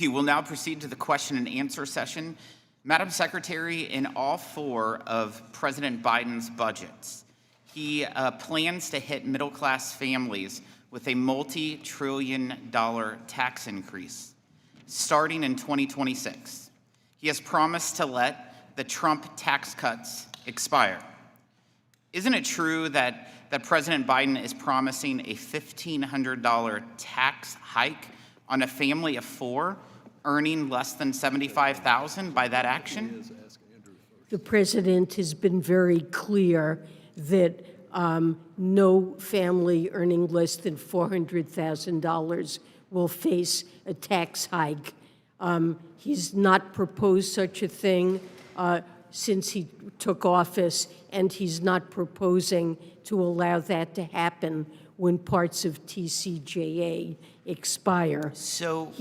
You will now proceed to the question and answer session. Madam Secretary, in all four of President Biden's budgets, he plans to hit middle-class families with a multi-trillion-dollar tax increase starting in 2026. He has promised to let the Trump tax cuts expire. Isn't it true that President Biden is promising a $1,500 tax hike on a family of four earning less than $75,000 by that action? The president has been very clear that no family earning less than $400,000 will face a tax hike. He's not proposed such a thing since he took office, and he's not proposing to allow that to happen when parts of TCJA expire. So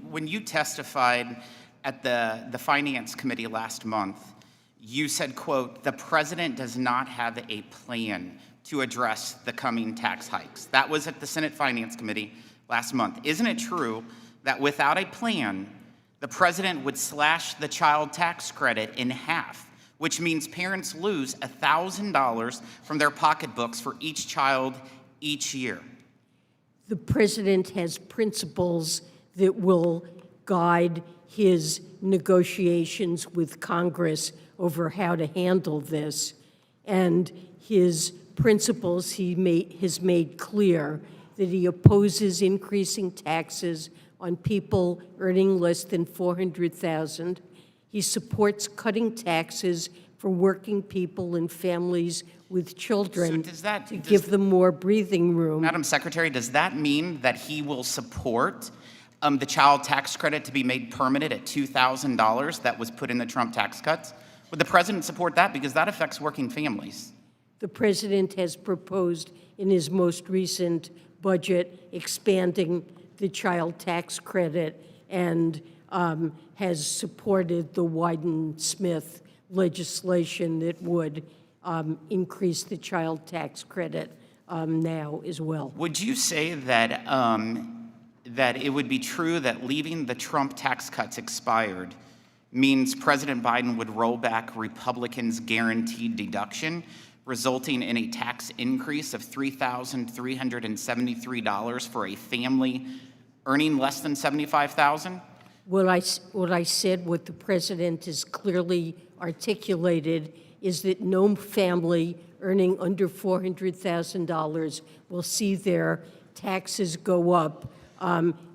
when you testified at the Finance Committee last month, you said, quote, "The president does not have a plan to address the coming tax hikes." That was at the Senate Finance Committee last month. Isn't it true that without a plan, the president would slash the child tax credit in half, which means parents lose $1,000 from their pocketbooks for each child each year? The president has principles that will guide his negotiations with Congress over how to handle this. And his principles, has made clear that he opposes increasing taxes on people earning less than $400,000. He supports cutting taxes for working people and families with children to give them more breathing room. Madam Secretary, does that mean that he will support the child tax credit to be made permanent at $2,000 that was put in the Trump tax cuts? Would the president support that? Because that affects working families. The president has proposed in his most recent budget expanding the child tax credit and has supported the Wyden-Smith legislation that would increase the child tax credit now as well. Would you say that that it would be true that leaving the Trump tax cuts expired means President Biden would roll back Republicans' guaranteed deduction, resulting in a tax increase of $3,373 for a family earning less than $75,000? What I said, what the president has clearly articulated, is that no family earning under $400,000 will see their taxes go up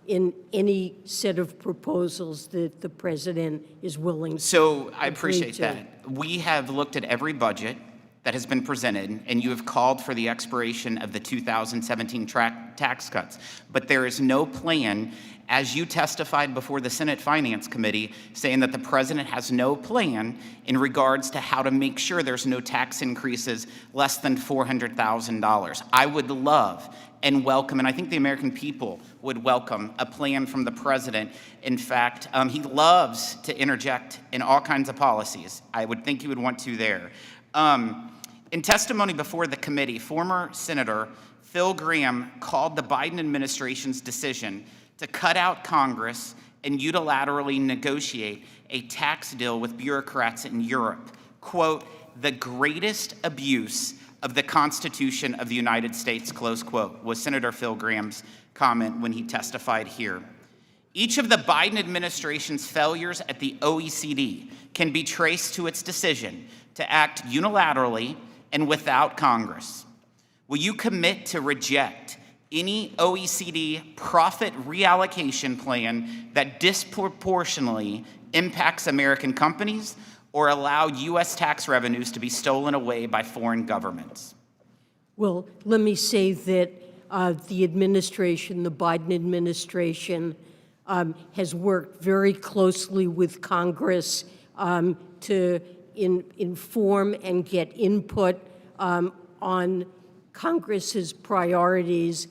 in any set of proposals that the president is willing to. So I appreciate that. We have looked at every budget that has been presented, and you have called for the expiration of the 2017 tax cuts. But there is no plan, as you testified before the Senate Finance Committee, saying that the president has no plan in regards to how to make sure there's no tax increases less than $400,000. I would love and welcome, and I think the American people would welcome, a plan from the president. In fact, he loves to interject in all kinds of policies. I would think he would want to there. In testimony before the committee, former Senator Phil Gramm called the Biden administration's decision to cut out Congress and unilaterally negotiate a tax deal with bureaucrats in Europe, quote, "the greatest abuse of the Constitution of the United States," close quote, was Senator Phil Gramm's comment when he testified here. Each of the Biden administration's failures at the OECD can be traced to its decision to act unilaterally and without Congress. Will you commit to reject any OECD profit reallocation plan that disproportionately impacts American companies or allow U.S. tax revenues to be stolen away by foreign governments? Well, let me say that the administration, the Biden administration, has worked very closely with Congress to inform and get input on Congress's priorities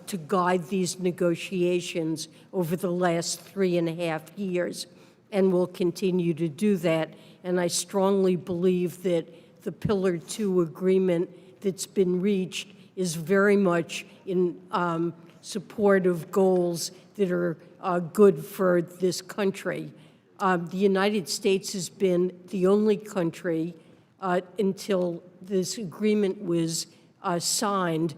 to guide these negotiations over the last 3.5 years, and will continue to do that. And I strongly believe that the Pillar 2 agreement that's been reached is very much in support of goals that that are good for this country. The United States has been the only country until this agreement was signed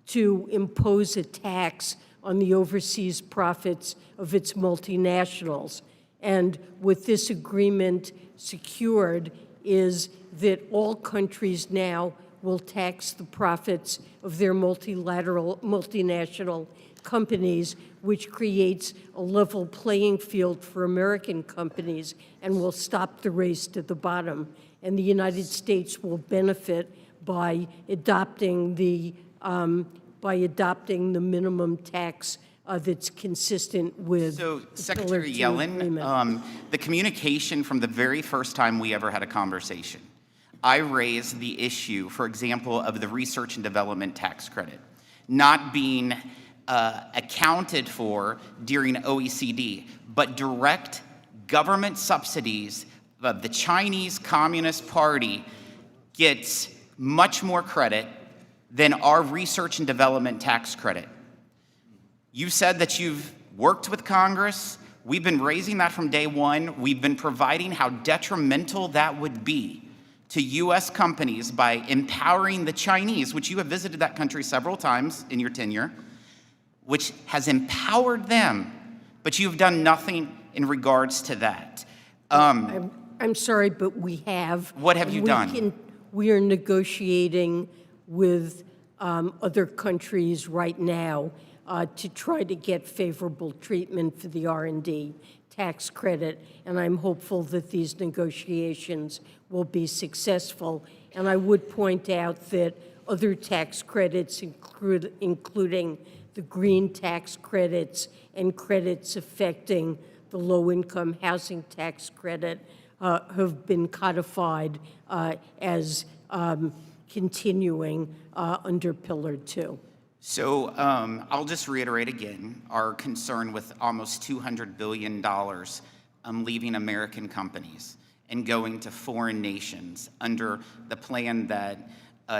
to impose a tax on the overseas profits of its multinationals. And what this agreement secured is that all countries now will tax the profits of their multinational companies, which creates a level playing field for American companies and will stop the race to the bottom. And the United States will benefit by adopting the minimum tax that's consistent with So, the Secretary Pillar 2 Yellen, agreement. the communication from the very first time we ever had a conversation, I raised the issue, for example, of the research and development tax credit not being accounted for during OECD, but direct government subsidies of the Chinese Communist Party gets much more credit than our research and development tax credit. You said that you've worked with Congress. We've been raising that from day one. We've been providing how detrimental that would be to U.S. companies by empowering the Chinese, which you have visited that country several times in your tenure, which has empowered them, but you've done nothing in regards to that. I'm sorry, but we have. What have you done? We are negotiating with other countries right now to try to get favorable treatment for the R&D tax credit, and I'm hopeful that these negotiations will be successful. And I would point out that other tax credits, including the green tax credits and credits affecting the low-income housing tax credit, have been codified as continuing under Pillar 2. So I'll just reiterate again our concern with almost $200 billion leaving American companies and going to foreign nations under the plan that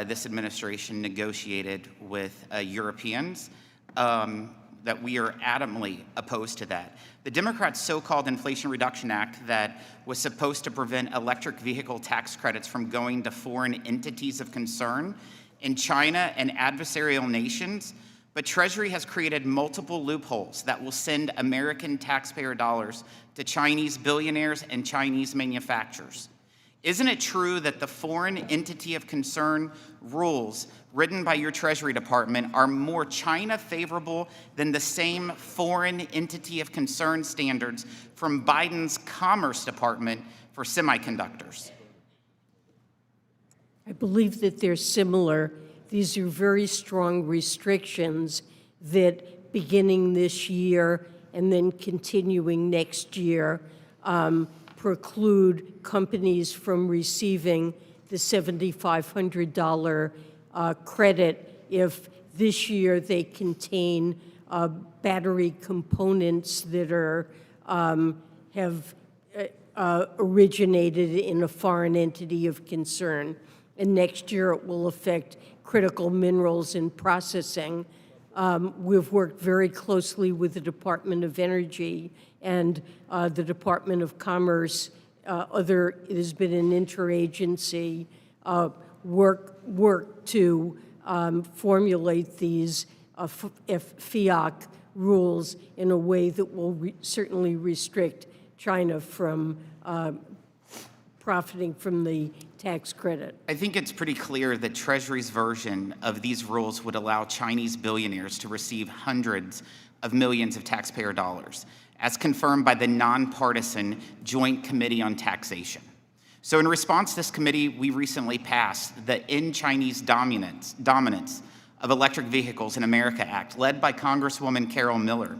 this administration negotiated with Europeans, that we are adamantly opposed to that. The Democrats' so-called Inflation Reduction Act that was supposed to prevent electric vehicle tax credits from going to foreign entities of concern in China and adversarial nations, but Treasury has created multiple loopholes that will send American taxpayer dollars to Chinese billionaires and Chinese manufacturers. Isn't it true that the foreign entity of concern rules written by your Treasury Department are more China favorable than the same foreign entity of concern standards from Biden's Commerce Department for semiconductors? I believe that they're similar. These are very strong restrictions that, beginning this year and then continuing next year, preclude companies from receiving the $7,500 credit if this year they contain battery components that have originated in a foreign entity of concern. And next year it will affect critical minerals in processing. We've worked very closely with the Department of Energy and the Department of Commerce. It has been an interagency work to formulate these FIAC rules in a way that will certainly restrict China from profiting from the tax credit. I think it's pretty clear that Treasury's version of these rules would allow Chinese billionaires to receive hundreds of millions of taxpayer dollars, as confirmed by the nonpartisan Joint Committee on Taxation. So in response to this committee, we recently passed the End Chinese Dominance of Electric Vehicles in America Act, led by Congresswoman Carol Miller,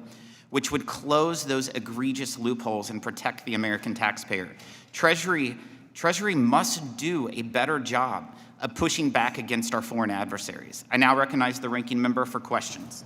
which would close those egregious loopholes and protect the American taxpayer. Treasury must do a better job of pushing back against our foreign adversaries. I now recognize the ranking member for questions.